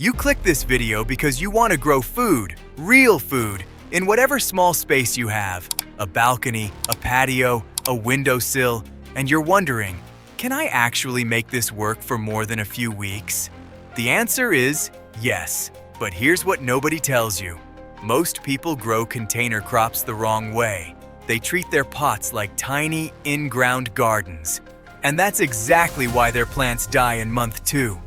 You click this video because you want to grow food, real food, in whatever small space you have. A balcony, a patio, a windowsill, and you're wondering, can I actually make this work for more than a few weeks? The answer is yes, but here's what nobody tells you. Most people grow container crops the wrong way. They treat their pots like tiny, in-ground gardens. And that's exactly why their plants die in month 2.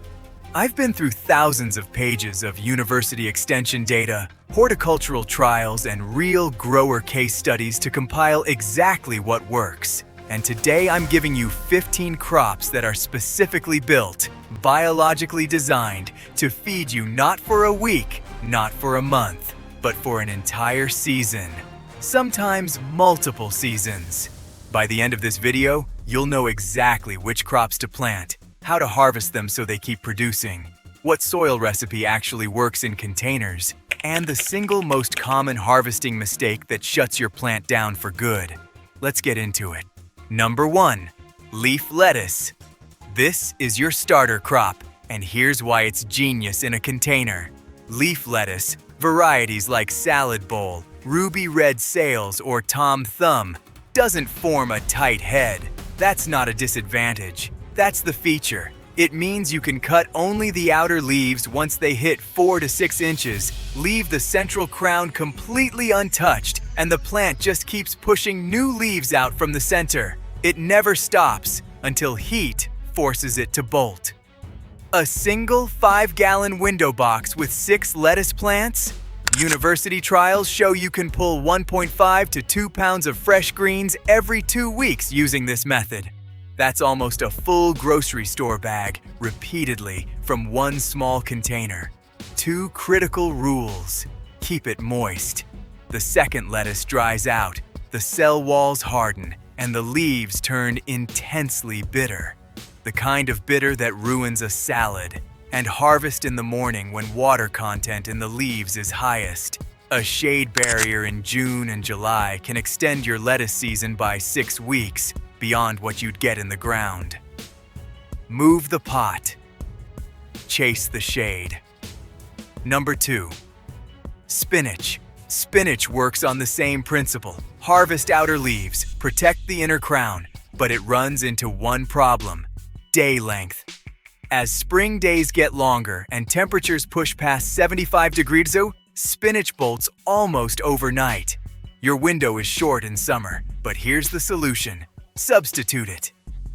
I've been through thousands of pages of university extension data, horticultural trials, and real grower case studies to compile exactly what works. And today I'm giving you 15 crops that are specifically built, biologically designed, to feed you not for a week, not for a month, but for an entire season. Sometimes multiple seasons. By the end of this video, you'll know exactly which crops to plant, how to harvest them so they keep producing, what soil recipe actually works in containers, and the single most common harvesting mistake that shuts your plant down for good. Let's get into it. Number 1. Leaf lettuce. This is your starter crop, and here's why it's genius in a container. Leaf lettuce, varieties like salad bowl, ruby red sails, or Tom Thumb, doesn't form a tight head. That's not a disadvantage. That's the feature. It means you can cut only the outer leaves once they hit 4 to 6 inches, leave the central crown completely untouched, and the plant just keeps pushing new leaves out from the center. It never stops until heat forces it to bolt. A single 5-gallon window box with 6 lettuce plants? University trials show you can pull 1.5 to 2 pounds of fresh greens every 2 weeks using this method. That's almost a full grocery store bag, repeatedly, from one small container. 2 critical rules. Keep it moist. The second lettuce dries out, the cell walls harden, and the leaves turn intensely bitter. The kind of bitter that ruins a salad. And harvest in the morning when water content in the leaves is highest. A shade barrier in June and July can extend your lettuce season by 6 weeks, beyond what you'd get in the ground. Move the pot. Chase the shade. Number 2. Spinach. Spinach works on the same principle. Harvest outer leaves, protect the inner crown, but it runs into one problem: day length. As spring days get longer and temperatures push past 75 degrees, spinach bolts almost overnight. Your window is short in summer, but here's the solution. Substitute it.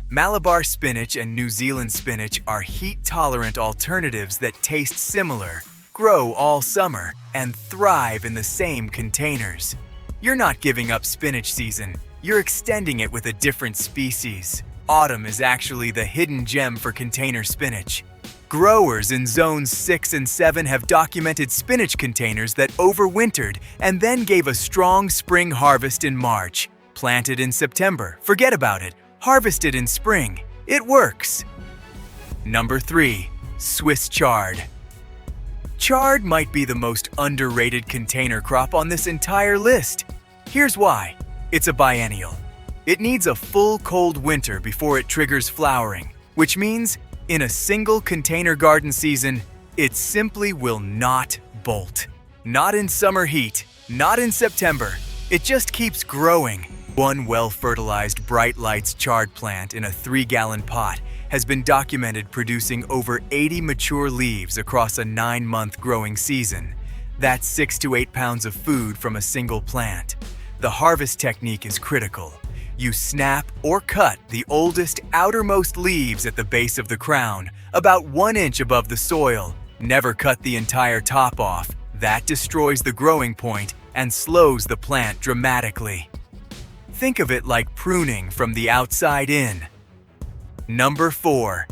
Malabar spinach and New Zealand spinach are heat-tolerant alternatives that taste similar, grow all summer, and thrive in the same containers. You're not giving up spinach season, you're extending it with a different species. Autumn is actually the hidden gem for container spinach. Growers in zones 6 and 7 have documented spinach containers that overwintered and then gave a strong spring harvest in March. Planted in September, forget about it. Harvested in spring. It works. Number 3. Swiss chard. Chard might be the most underrated container crop on this entire list. Here's why. It's a biennial. It needs a full cold winter before it triggers flowering, which means in a single container garden season, it simply will not bolt. Not in summer heat, not in September. It just keeps growing. One well-fertilized Bright Lights chard plant in a 3-gallon pot has been documented producing over 80 mature leaves across a 9-month growing season. That's 6 to 8 pounds of food from a single plant. The harvest technique is critical. You snap or cut the oldest, outermost leaves at the base of the crown, about 1 inch above the soil. Never cut the entire top off. That destroys the growing point and slows the plant dramatically. Think of it like pruning from the outside in. Number 4.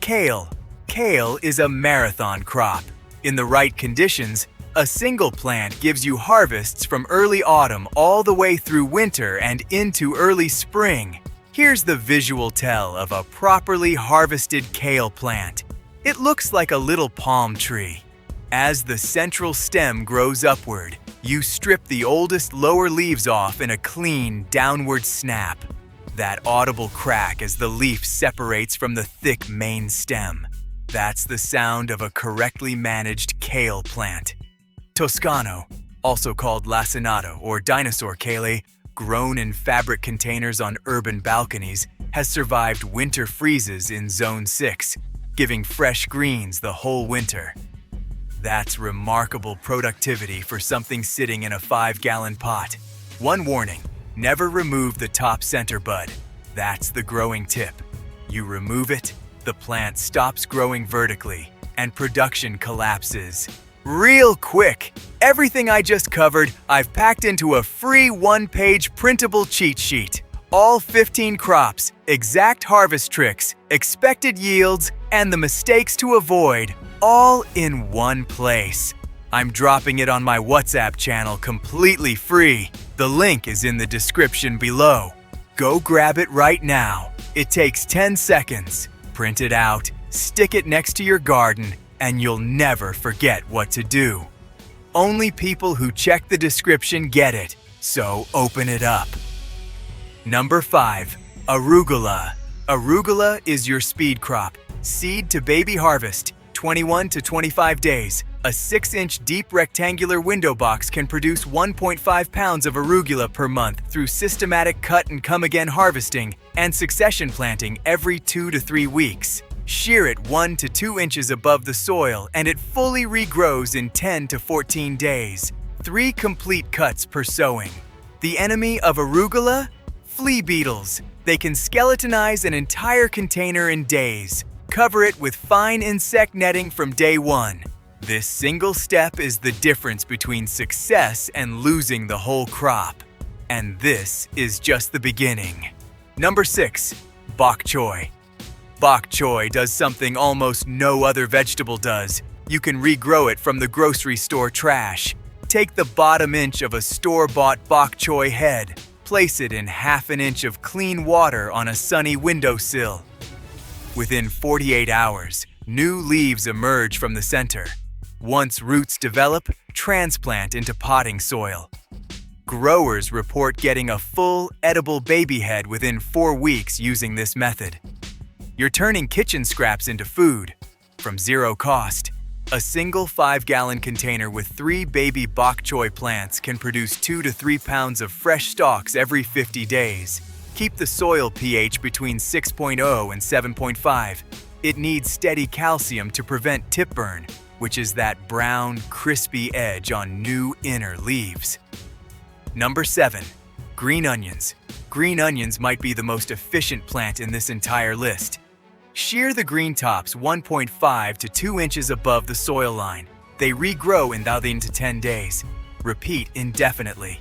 Kale. Kale is a marathon crop. In the right conditions, a single plant gives you harvests from early autumn all the way through winter and into early spring. Here's the visual tell of a properly harvested kale plant. It looks like a little palm tree. As the central stem grows upward, you strip the oldest lower leaves off in a clean downward snap. That audible crack as the leaf separates from the thick main stem. That's the sound of a correctly managed kale plant. Toscano, also called lacinato or dinosaur kale, grown in fabric containers on urban balconies, has survived winter freezes in Zone 6, giving fresh greens the whole winter. That's remarkable productivity for something sitting in a 5-gallon pot. One warning, never remove the top center bud. That's the growing tip. You remove it, the plant stops growing vertically, and production collapses. Real quick! Everything I just covered, I've packed into a free one-page printable cheat sheet. All 15 crops, exact harvest tricks, expected yields, and the mistakes to avoid, all in one place. I'm dropping it on my WhatsApp channel completely free. The link is in the description below. Go grab it right now. It takes 10 seconds. Print it out, stick it next to your garden, and you'll never forget what to do. Only people who check the description get it, so open it up. Number 5. Arugula. Arugula is your speed crop. Seed to baby harvest, 21 to 25 days. A 6-inch deep rectangular window box can produce 1.5 pounds of arugula per month through systematic cut and come again harvesting and succession planting every 2 to 3 weeks. Shear it 1 to 2 inches above the soil and it fully regrows in 10 to 14 days. 3 complete cuts per sowing. The enemy of arugula? Flea beetles. They can skeletonize an entire container in days. Cover it with fine insect netting from day 1. This single step is the difference between success and losing the whole crop. And this is just the beginning. Number 6. Bok choy. Bok choy does something almost no other vegetable does. You can regrow it from the grocery store trash. Take the bottom inch of a store-bought bok choy head. Place it in half an inch of clean water on a sunny windowsill. Within 48 hours, new leaves emerge from the center. Once roots develop, transplant into potting soil. Growers report getting a full, edible baby head within 4 weeks using this method. You're turning kitchen scraps into food from zero cost. A single 5-gallon container with 3 baby bok choy plants can produce 2 to 3 pounds of fresh stalks every 50 days. Keep the soil pH between 6.0 and 7.5. It needs steady calcium to prevent tip burn, which is that brown, crispy edge on new inner leaves. Number 7. Green onions. Green onions might be the most efficient plant in this entire list. Shear the green tops 1.5 to 2 inches above the soil line. They regrow in 9 to 10 days. Repeat indefinitely.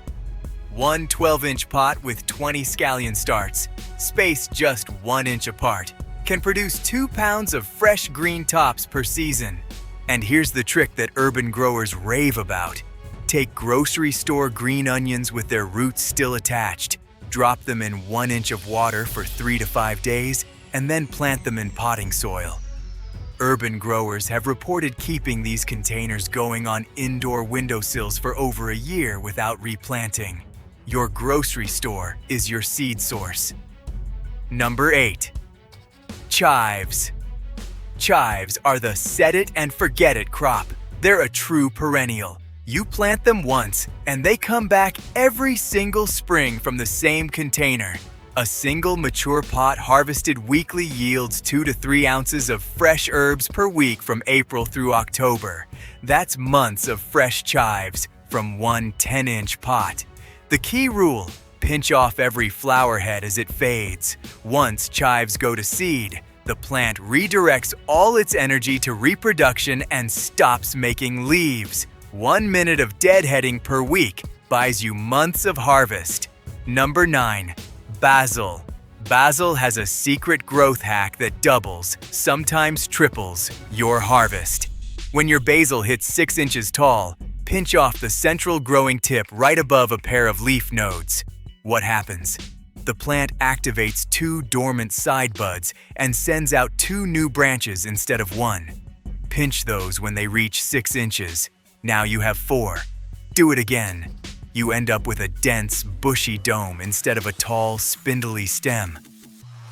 One 12-inch pot with 20 scallion starts, spaced just 1 inch apart, can produce 2 pounds of fresh green tops per season. And here's the trick that urban growers rave about. Take grocery store green onions with their roots still attached, drop them in 1 inch of water for 3 to 5 days, and then plant them in potting soil. Urban growers have reported keeping these containers going on indoor windowsills for over a year without replanting. Your grocery store is your seed source. Number 8. Chives. Chives are the set-it-and-forget-it crop. They're a true perennial. You plant them once, and they come back every single spring from the same container. A single mature pot harvested weekly yields 2 to 3 ounces of fresh herbs per week from April through October. That's months of fresh chives from one 10-inch pot. The key rule: pinch off every flower head as it fades. Once chives go to seed, the plant redirects all its energy to reproduction and stops making leaves. 1 minute of deadheading per week buys you months of harvest. Number 9. Basil. Basil has a secret growth hack that doubles, sometimes triples, your harvest. When your basil hits 6 inches tall, pinch off the central growing tip right above a pair of leaf nodes. What happens? The plant activates 2 dormant side buds and sends out 2 new branches instead of 1. Pinch those when they reach 6 inches. Now you have 4. Do it again. You end up with a dense, bushy dome instead of a tall, spindly stem.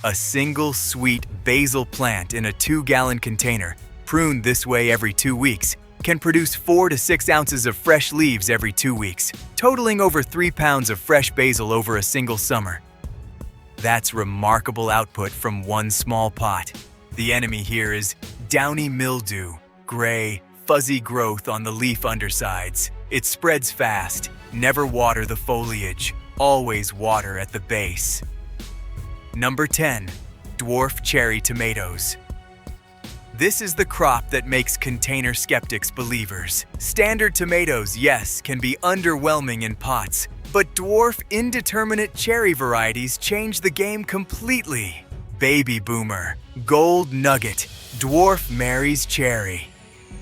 A single sweet basil plant in a 2-gallon container, pruned this way every 2 weeks, can produce 4 to 6 ounces of fresh leaves every 2 weeks, totaling over 3 pounds of fresh basil over a single summer. That's remarkable output from one small pot. The enemy here is downy mildew, gray, fuzzy growth on the leaf undersides. It spreads fast. Never water the foliage. Always water at the base. Number 10. Dwarf cherry tomatoes. This is the crop that makes container skeptics believers. Standard tomatoes, yes, can be underwhelming in pots, but dwarf indeterminate cherry varieties change the game completely. Baby Boomer, Gold Nugget, Dwarf Mary's Cherry.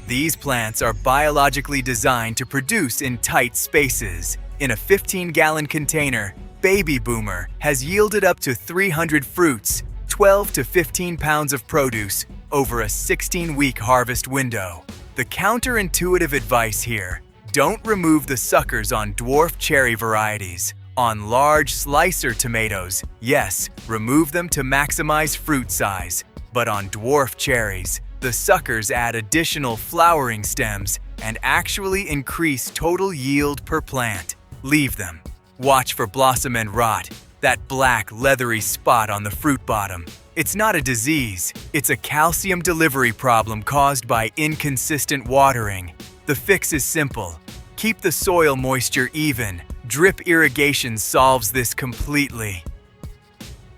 These plants are biologically designed to produce in tight spaces. In a 15-gallon container, Baby Boomer has yielded up to 300 fruits, 12 to 15 pounds of produce over a 16-week harvest window. The counterintuitive advice here: don't remove the suckers on dwarf cherry varieties. On large slicer tomatoes, yes, remove them to maximize fruit size. But on dwarf cherries, the suckers add additional flowering stems and actually increase total yield per plant. Leave them. Watch for blossom end rot, that black leathery spot on the fruit bottom. It's not a disease, it's a calcium delivery problem caused by inconsistent watering. The fix is simple. Keep the soil moisture even. Drip irrigation solves this completely.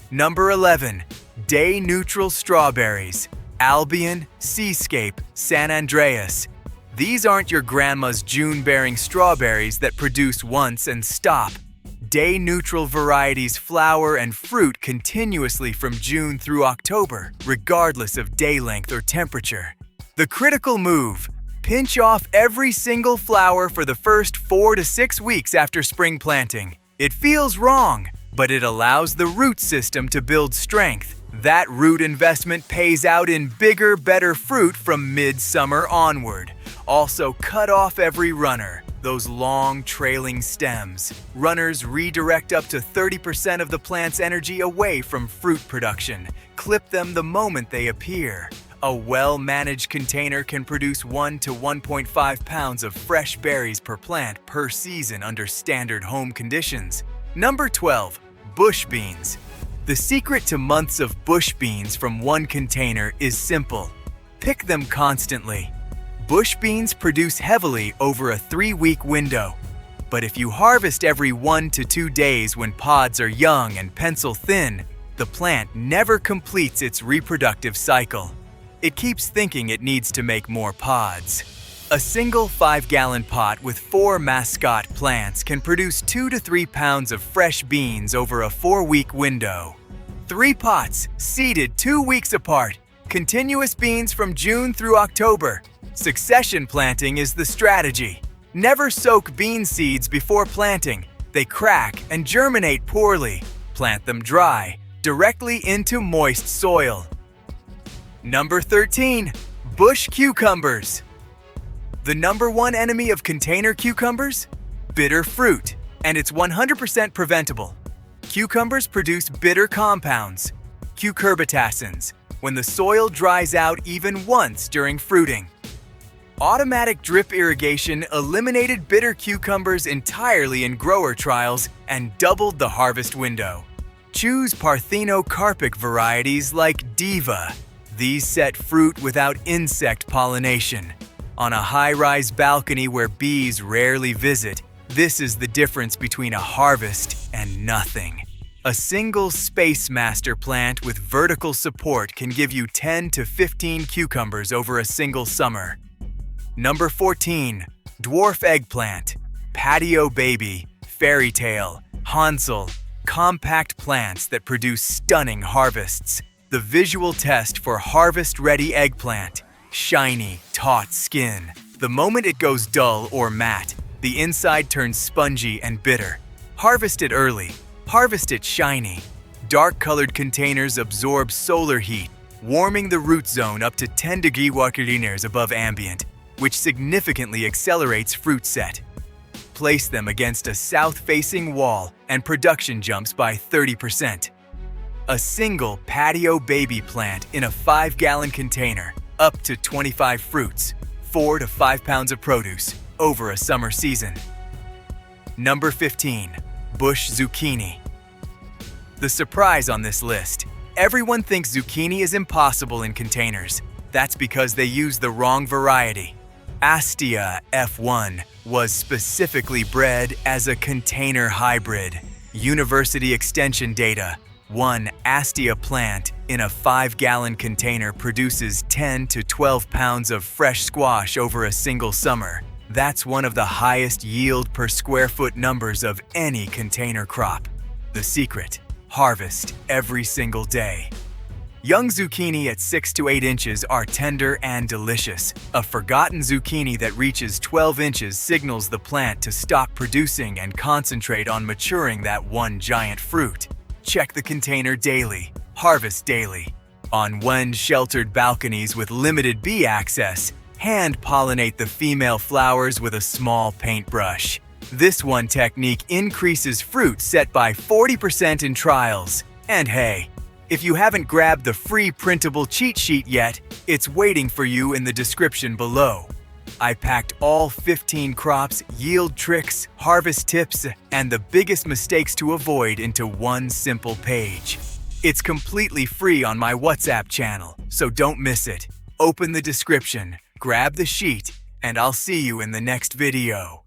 Number 11. Day-neutral strawberries. Albion, Seascape, San Andreas. These aren't your grandma's June-bearing strawberries that produce once and stop. Day-neutral varieties flower and fruit continuously from June through October, regardless of day length or temperature. The critical move: pinch off every single flower for the first 4 to 6 weeks after spring planting. It feels wrong, but it allows the root system to build strength. That root investment pays out in bigger, better fruit from mid-summer onward. Also, cut off every runner, those long, trailing stems. Runners redirect up to 30% of the plant's energy away from fruit production. Clip them the moment they appear. A well-managed container can produce 1 to 1.5 pounds of fresh berries per plant per season under standard home conditions. Number 12. Bush beans. The secret to months of bush beans from one container is simple. Pick them constantly. Bush beans produce heavily over a 3-week window. But if you harvest every 1 to 2 days when pods are young and pencil thin, the plant never completes its reproductive cycle. It keeps thinking it needs to make more pods. A single 5-gallon pot with 4 mascot plants can produce 2 to 3 pounds of fresh beans over a 4-week window. 3 pots, seeded 2 weeks apart. Continuous beans from June through October. Succession planting is the strategy. Never soak bean seeds before planting. They crack and germinate poorly. Plant them dry, directly into moist soil. Number 13. Bush cucumbers. The number 1 enemy of container cucumbers? Bitter fruit, and it's 100% preventable. Cucumbers produce bitter compounds, cucurbitacins, when the soil dries out even once during fruiting. Automatic drip irrigation eliminated bitter cucumbers entirely in grower trials and doubled the harvest window. Choose parthenocarpic varieties like Diva. These set fruit without insect pollination. On a high-rise balcony where bees rarely visit, this is the difference between a harvest and nothing. A single Space Master plant with vertical support can give you 10 to 15 cucumbers over a single summer. Number 14. Dwarf eggplant. Patio baby, fairy tale, Hansel. Compact plants that produce stunning harvests. The visual test for harvest-ready eggplant. Shiny, taut skin. The moment it goes dull or matte, the inside turns spongy and bitter. Harvest it early. Harvest it shiny. Dark-colored containers absorb solar heat, warming the root zone up to 10 degrees above ambient, which significantly accelerates fruit set. Place them against a south-facing wall and production jumps by 30%. A single patio baby plant in a 5-gallon container, up to 25 fruits, 4 to 5 pounds of produce over a summer season. Number 15. Bush zucchini. The surprise on this list. Everyone thinks zucchini is impossible in containers. That's because they use the wrong variety. Astia F1 was specifically bred as a container hybrid. University Extension data. One Astia plant in a 5-gallon container produces 10 to 12 pounds of fresh squash over a single summer. That's one of the highest yield per square foot numbers of any container crop. The secret: harvest every single day. Young zucchini at 6 to 8 inches are tender and delicious. A forgotten zucchini that reaches 12 inches signals the plant to stop producing and concentrate on maturing that one giant fruit. Check the container daily, harvest daily. On wind-sheltered balconies with limited bee access, hand-pollinate the female flowers with a small paintbrush. This one technique increases fruit set by 40% in trials. And hey, if you haven't grabbed the free printable cheat sheet yet, it's waiting for you in the description below. I packed all 15 crops, yield tricks, harvest tips, and the biggest mistakes to avoid into one simple page. It's completely free on my WhatsApp channel, so don't miss it. Open the description, grab the sheet, and I'll see you in the next video.